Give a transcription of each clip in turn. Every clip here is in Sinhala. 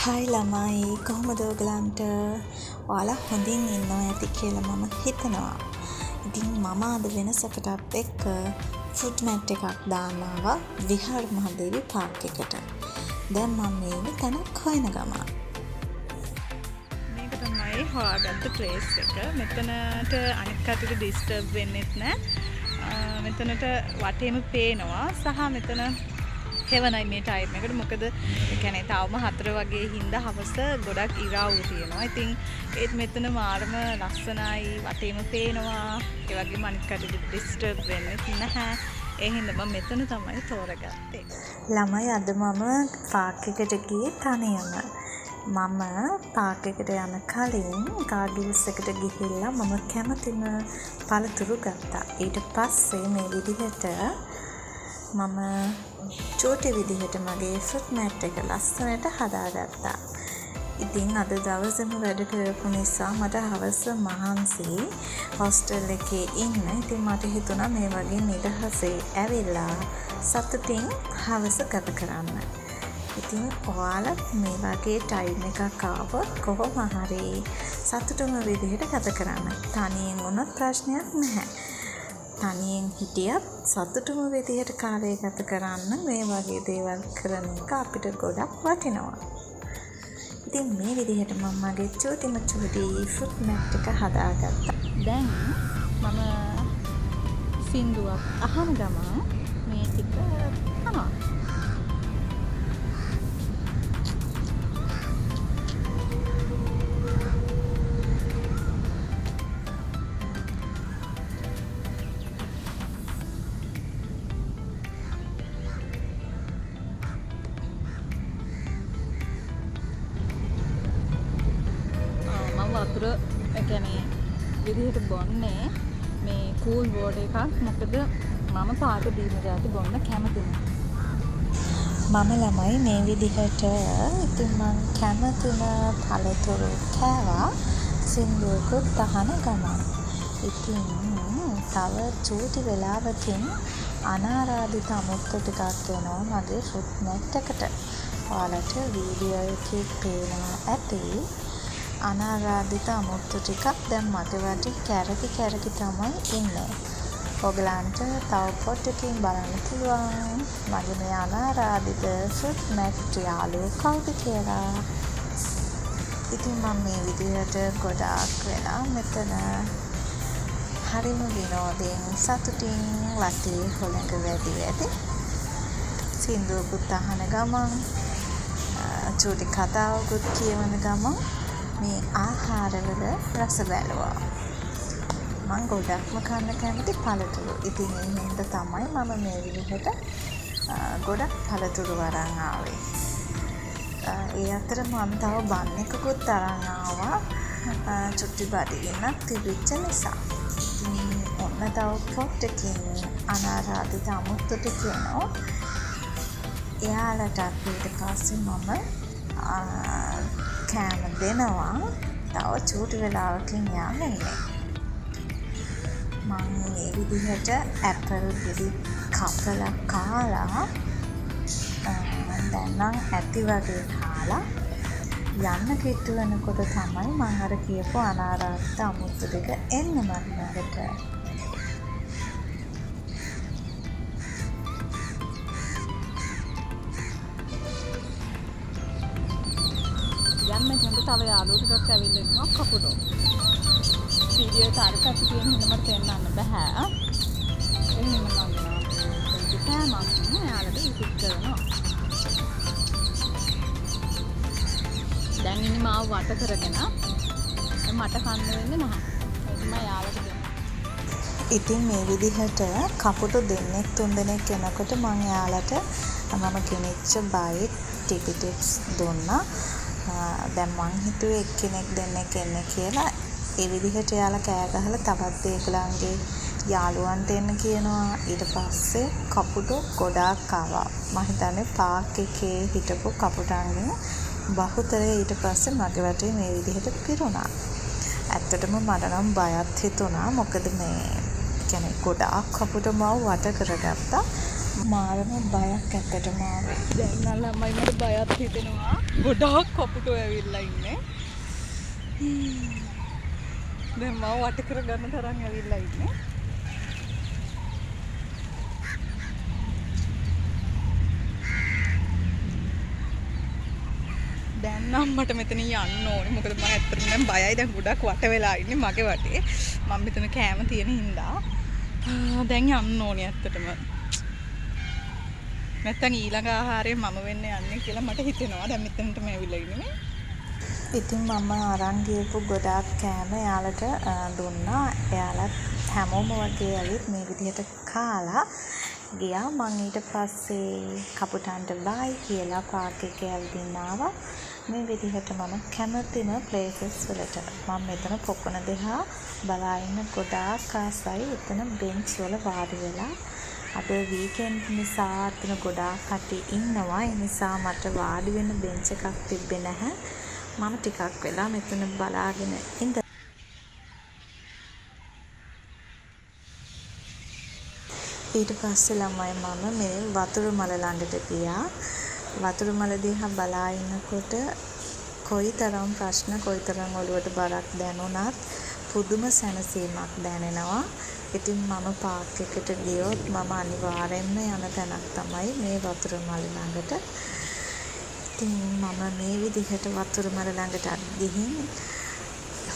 හායි ළමයි කොහොමද ඔයගලන්ට? ඔයාලා හොඳින් ඉන්නවා ඇති කියලා මම හිතනවා. ඉතින් මම අද වෙනසකටත් එක්ක ෆුඩ් මැට් එකක් දාන්න ආවා විහාර මහදේවි පාර්ක් එකට. දැන් මම මේ තැනක් හොයන ගමන්. මේක තමයි හොයාගත්ත ප්ලේස් එක. මෙතනට අනිත් කටට ඩිස්ටර්බ් වෙන්නෙත් නෑ. මෙතනට වටේම පේනවා සහ මෙතන හෙවනයි මේ ටයිම් එකට. මොකද ඒ කියන්නේ තවම 4 වගේ හින්දා හවස ගොඩක් ඉරාවු තියෙනවා. ඉතින් ඒත් මෙතන මාරම ලස්සනයි, වටේම පේනවා. ඒ වගේම අනිත් කටට ඩිස්ටර්බ් වෙන්නෙත් නැහැ. ඒ හින්දා මම මෙතන තමයි තෝරගත්තේ. ළමයි අද මම පාර්ක් එකට ගියේ තනියම. මම පාර්ක් එකට යන කලින් ගාඩිල්ස් එකට ගිහිල්ලා මම කැමතිම පළතුරු ගත්තා. ඊට පස්සේ මේ විදිහට මම චෝටි විදිහට මගේ ෆුඩ් මැට් එක ලස්සනට හදාගත්තා. ඉතින් අද දවසම වැඩ කරපු නිසා මට හවස මහන්සි හොස්ටල් එකේ ඉන්න. ඉතින් මට හිතුණා මේ වගේ නිදහසේ ඇවිල්ලා සතුටින් හවස ගත කරන්න. ඉතින් ඔයාලා මේ වගේ ටයිම් එකක් ආවොත් කොහොම හරි සතුටුම විදිහට ගත කරන්න. තනියෙන් වුණත් ප්‍රශ්නයක් නැහැ. තනියෙන් හිටියත් සතුටුම විදිහට කාලය ගත කරන්න මේ වගේ දේවල් කරන එක අපිට ගොඩක් වටිනවා. ඉතින් මේ විදිහට මම මගේ චූටිම චූටි ෆුඩ් මැට් එක හදාගත්තා. දැන් මම සින්දුවක් අහන ගමන් මේ ටික කනවා. වතුර කියන්නේ විදිහට බොන්නේ මේ කූල් වෝටර් එකක්. මොකද මම පාට දීම જાති බොන්න කැමතිම. මම ළමයි මේ විදිහට ඉතින් මං කැමතිම පළතුරු කෑවා සින්දුවකුත් අහන ගමන්. ඉතින් තව චූටි වෙලාවකින් අනාරාධිත අමුත්තු ටිකක් එනවා මගේ ෆුඩ් මැට් එකට. ඔයාලට වීඩියෝ එකේ පේනවා ඇති. අනාරාධිත අමුත්තු ටිකක් දැන් මගේ වටේ කැරකි තමයි ඉන්නේ. ඔයගලන්ට තව පොඩ්ඩකින් බලන්න පුළුවන් මගේ මේ අනාරාධිත ෆුඩ් මැට් යාළුවෝ කවුද කියලා. ඉතින් මම මේ විදිහට ගොඩාක් වෙලා මෙතන හරිම විනෝදයෙන් සතුටින් වටේ හොළඟ වැඩි සින්දුවකුත් අහන ගමන් චූටි කතාවකුත් කියවන ගමන් මේ ආහාරවල රස බැලුවා. මම ගොඩක්ම කන්න කැමති පළතුරු. ඉතින් ඒ හින්දා තමයි මම මේ විදිහට ගොඩක් පළතුරු අරන් ආවේ. ඒ අතර මම තව බන් එකකුත් අරන් ආවා. චුට්ටි බඩගින්නක් තිබිච්ච නිසා. ඉතින් ඔන්න තව පොට්ටකින් අනාරාධිත අමුත්තු ටික කියනවා. එයාලට ඊට පස්සේ මම කෑම දෙනවා. තව චූටි වෙලාවකින් යන්නේ. මම මේ විදිහට ඇපල් ගෙඩි කපලා කාලා දැන් නම් ඇති වගේ කාලා යන්න කිට්ටු වෙනකොට තමයි මම අර කියපු අනාරාධිත අමුත්තු ටික එන්නේ මට. යන්න ගියම තව යාළුවෝ ටිකක් ඇවිල්ලා ඉන්නවා කපුටෝ. වීඩියෝ එක අර පැත්තේ තියෙන හින්දා මට පෙන්නන්න බෑ. ඒ හින්දා මම කෑමක් යාළුවෝ විසිට කරනවා. දැන් ඉන්නේ මාව වට කරගෙන මට කන්න වෙන්නේ නැහැ. ඒක මම යාළුවට දෙනවා. ඉතින් මේ විදිහට කපුටු දෙන්නෙක් තුන් දෙනෙක් එනකොට මම යාළුවට මම කෙනෙක්ච බයිට් ටිකට්ස් දුන්නා. දැන් මං හිතුවේ එක්කෙනෙක් දෙන්නෙක් එන්නේ කියලා. ඒ විදිහට යාළුවා කෑ ගහලා තවත් ඒගොල්ලන්ගේ යාළුවන්ට එන්න කියනවා. ඊට පස්සේ කපුටු ගොඩාක් ආවා. මම හිතන්නේ පාර්ක් එකේ හිටපු කපුටන්ගේ බහුතරය ඊට පස්සේ මගේ වටේ මේ විදිහට පිරුණා. ඇත්තටම මට නම් බයත් හිතුණා. මොකද මේ කියන්නේ ගොඩාක් කපුටු මව වට කරගත්තා. මාරම බයක් ඇත්තටම ආවා. දැන් නම් ළමයි මට බයත් හිතෙනවා. ගොඩාක් කපුටෝ ඇවිල්ලා ඉන්නේ. දැන් මාව වට කරගන්න තරම් ඇවිල්ලා ඉන්නේ. දැන් නම් මට මෙතන යන්න ඕනේ. මොකද මම ඇත්තටම දැන් බයයි. දැන් ගොඩක් වට වෙලා ඉන්නේ මගේ වටේ. මම මෙතන කෑම තියෙන හින්දා. දැන් යන්න ඕනේ ඇත්තටම. නැත්තම් ඊළඟ ආහාරය මම වෙන්න යන්නේ කියලා මට හිතෙනවා. දැන් මෙතනටම ඇවිල්ලා ඉන්නේ. ඉතින් මම අරන් ගියපු ගොඩාක් කෑම එයාලට දුන්නා. එයාලත් හැමෝම වගේ ඇවිත් මේ විදිහට කාලා ගියා. මං ඊට පස්සේ කපුටන්ට බයි කියලා පාක් එකේ ඇවිදින්න ආවා. මේ විදිහට මම කැමතිම ප්ලේසස් වලට මම මෙතන පොකුණ දෙහා බලා ඉන්න ගොඩාක් ආසයි. එතන බෙන්ච් වල වාඩි වෙලා අද වීකෙන්ඩ් නිසා අතන ගොඩාක් කට්ටිය ඉන්නවා. ඒ නිසා මට වාඩි වෙන්න බෙන්ච් එකක් තිබ්බේ නැහැ. මම ටිකක් වෙලා මෙතන බලාගෙන ඉඳ ඊට පස්සේ ළමයි මම මේ වතුර මල ළඟට ගියා. වතුර මල දිහා බලා ඉන්නකොට කොයිතරම් ප්‍රශ්න කොයිතරම් ඔළුවට බරක් දැනුණත් පුදුම සැනසීමක් දැනෙනවා. ඉතින් මම පාක් එකට ගියොත් මම අනිවාර්යෙන්ම යන තැනක් තමයි මේ වතුර මල ළඟට. ඉතින් මම මේ විදිහට වතුර මල ළඟට ගිහින්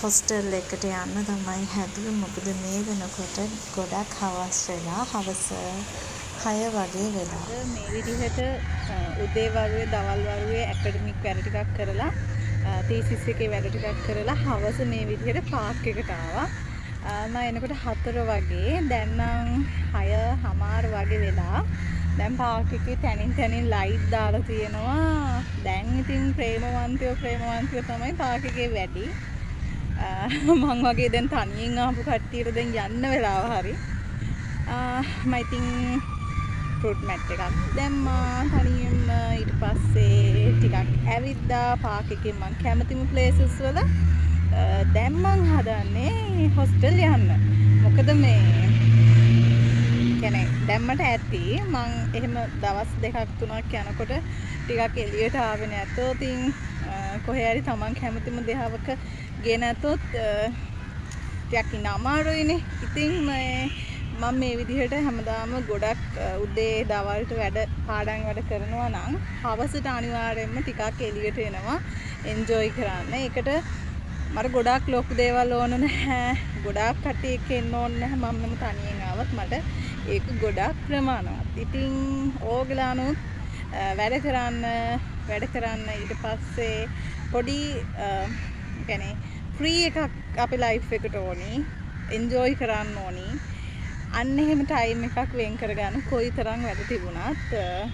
හොස්ටල් එකට යන්න තමයි හැදුවේ. මොකද මේ වෙනකොට ගොඩක් හවස් වෙලා හවස 6 වගේ වෙලා. මේ විදිහට උදේ වරුවේ දවල් වරුවේ ඇකඩමික් වැඩ ටිකක් කරලා තීසිස් එකේ වැඩ ටිකක් කරලා හවස මේ විදිහට පාක් එකට ආවා. මම එනකොට 4 වගේ. දැන් නම් 6:00 වගේ වෙලා. දැන් පාක් එකේ තනින් ලයිට් දාලා තියෙනවා. දැන් ඉතින් ප්‍රේමවන්තයෝ තමයි පාක් එකේ වැඩි. මං වගේ දැන් තනියෙන් ආපු කට්ටියට දැන් යන්න වෙලාව හරි. මම ඉතින් ෆෘට් මැට් එකක් දැම්මා තනියෙන්ම. ඊට පස්සේ ටිකක් ඇවිද්දා පාක් එකේ මං කැමතිම ප්ලේසස් වල. දැන් මං හදන්නේ හොස්ටල් යන්න. මොකද මේ කියන්නේ දැම්මට ඇති මං එහෙම දවස් 2-3ක් යනකොට ටිකක් එළියට ආවේ නැතොත් ඉතින් කොහේ හරි තමන් කැමතිම දෙහවක ගේ නැතොත් ටිකක් ඉන්න අමාරුයිනේ. ඉතින් මම මේ විදිහට හැමදාම ගොඩක් උදේ දවල්ට පාඩම් වැඩ කරනවා නම් හවසට අනිවාර්යයෙන්ම ටිකක් එළියට එනවා එන්ජොයි කරන්න. ඒකට මට ගොඩක් ලොකු දේවල් ඕන නැහැ. ගොඩාක් කට්ටිය එක්ක එන්න ඕන නැහැ. මම තනියෙන් ආවත් මට ඒක ගොඩක් ප්‍රමාණවත්. ඉතින් ඕගලානුත් වැඩ කරන්න ඊට පස්සේ පොඩි කියන්නේ ෆ්‍රී එකක් අපේ ලයිෆ් එකට ඕනි. එන්ජොයි කරන්න ඕනි. අන්න එහෙම ටයිම් එකක් වෙන් කරගන්න කොයිතරම් වැඩ තිබුණත්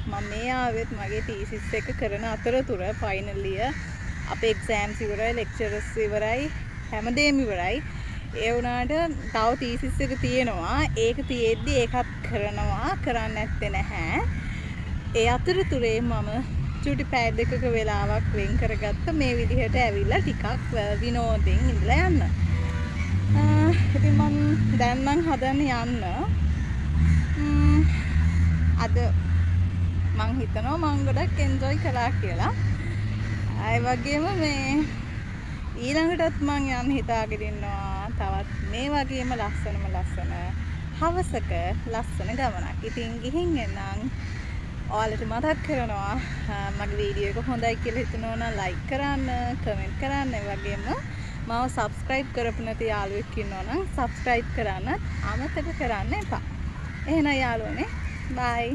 මම මේ ආවෙත් මගේ තීසිස් එක කරන අතරතුර ෆයිනල් ඉයර් අපේ එක්සෑම්ස් ඉවරයි, ලෙක්චරර්ස් ඉවරයි, හැමදේම ඉවරයි. ඒ වුණාට තව තීසිස් එක තියෙනවා. ඒක තියෙද්දි ඒකත් කරනවා. කරන්න නැත්තේ නැහැ. ඒ අතරතුරේ මම චුටි පැය දෙකක වෙලාවක් වෙන් කරගත්ත මේ විදිහට ඇවිල්ලා ටිකක් විනෝදෙන් ඉඳලා යන්න. ඉතින් මම දැන් නම් හදන්නේ යන්න. අද මං හිතනවා මං ගොඩක් එන්ජොයි කළා කියලා. ඒ වගේම මේ ඊළඟටත් මං යන්න හිතාගෙන ඉන්නවා. තවත් මේ වගේම ලස්සන හවසක ලස්සන ගමනක්. ඉතින් ගිහින් එන්නම්. ඔයාලට මතක් කරනවා මගේ වීඩියෝ එක හොඳයි කියලා හිතනවා නම් ලයික් කරන්න, කමෙන්ට් කරන්න. ඒ වගේම මාව සබ්ස්ක්‍රයිබ් කරපු නැති යාළුවෙක් ඉන්නවා නම් සබ්ස්ක්‍රයිබ් කරන්න අමතක කරන්න එපා. එහෙනම් යාළුවනේ බයි.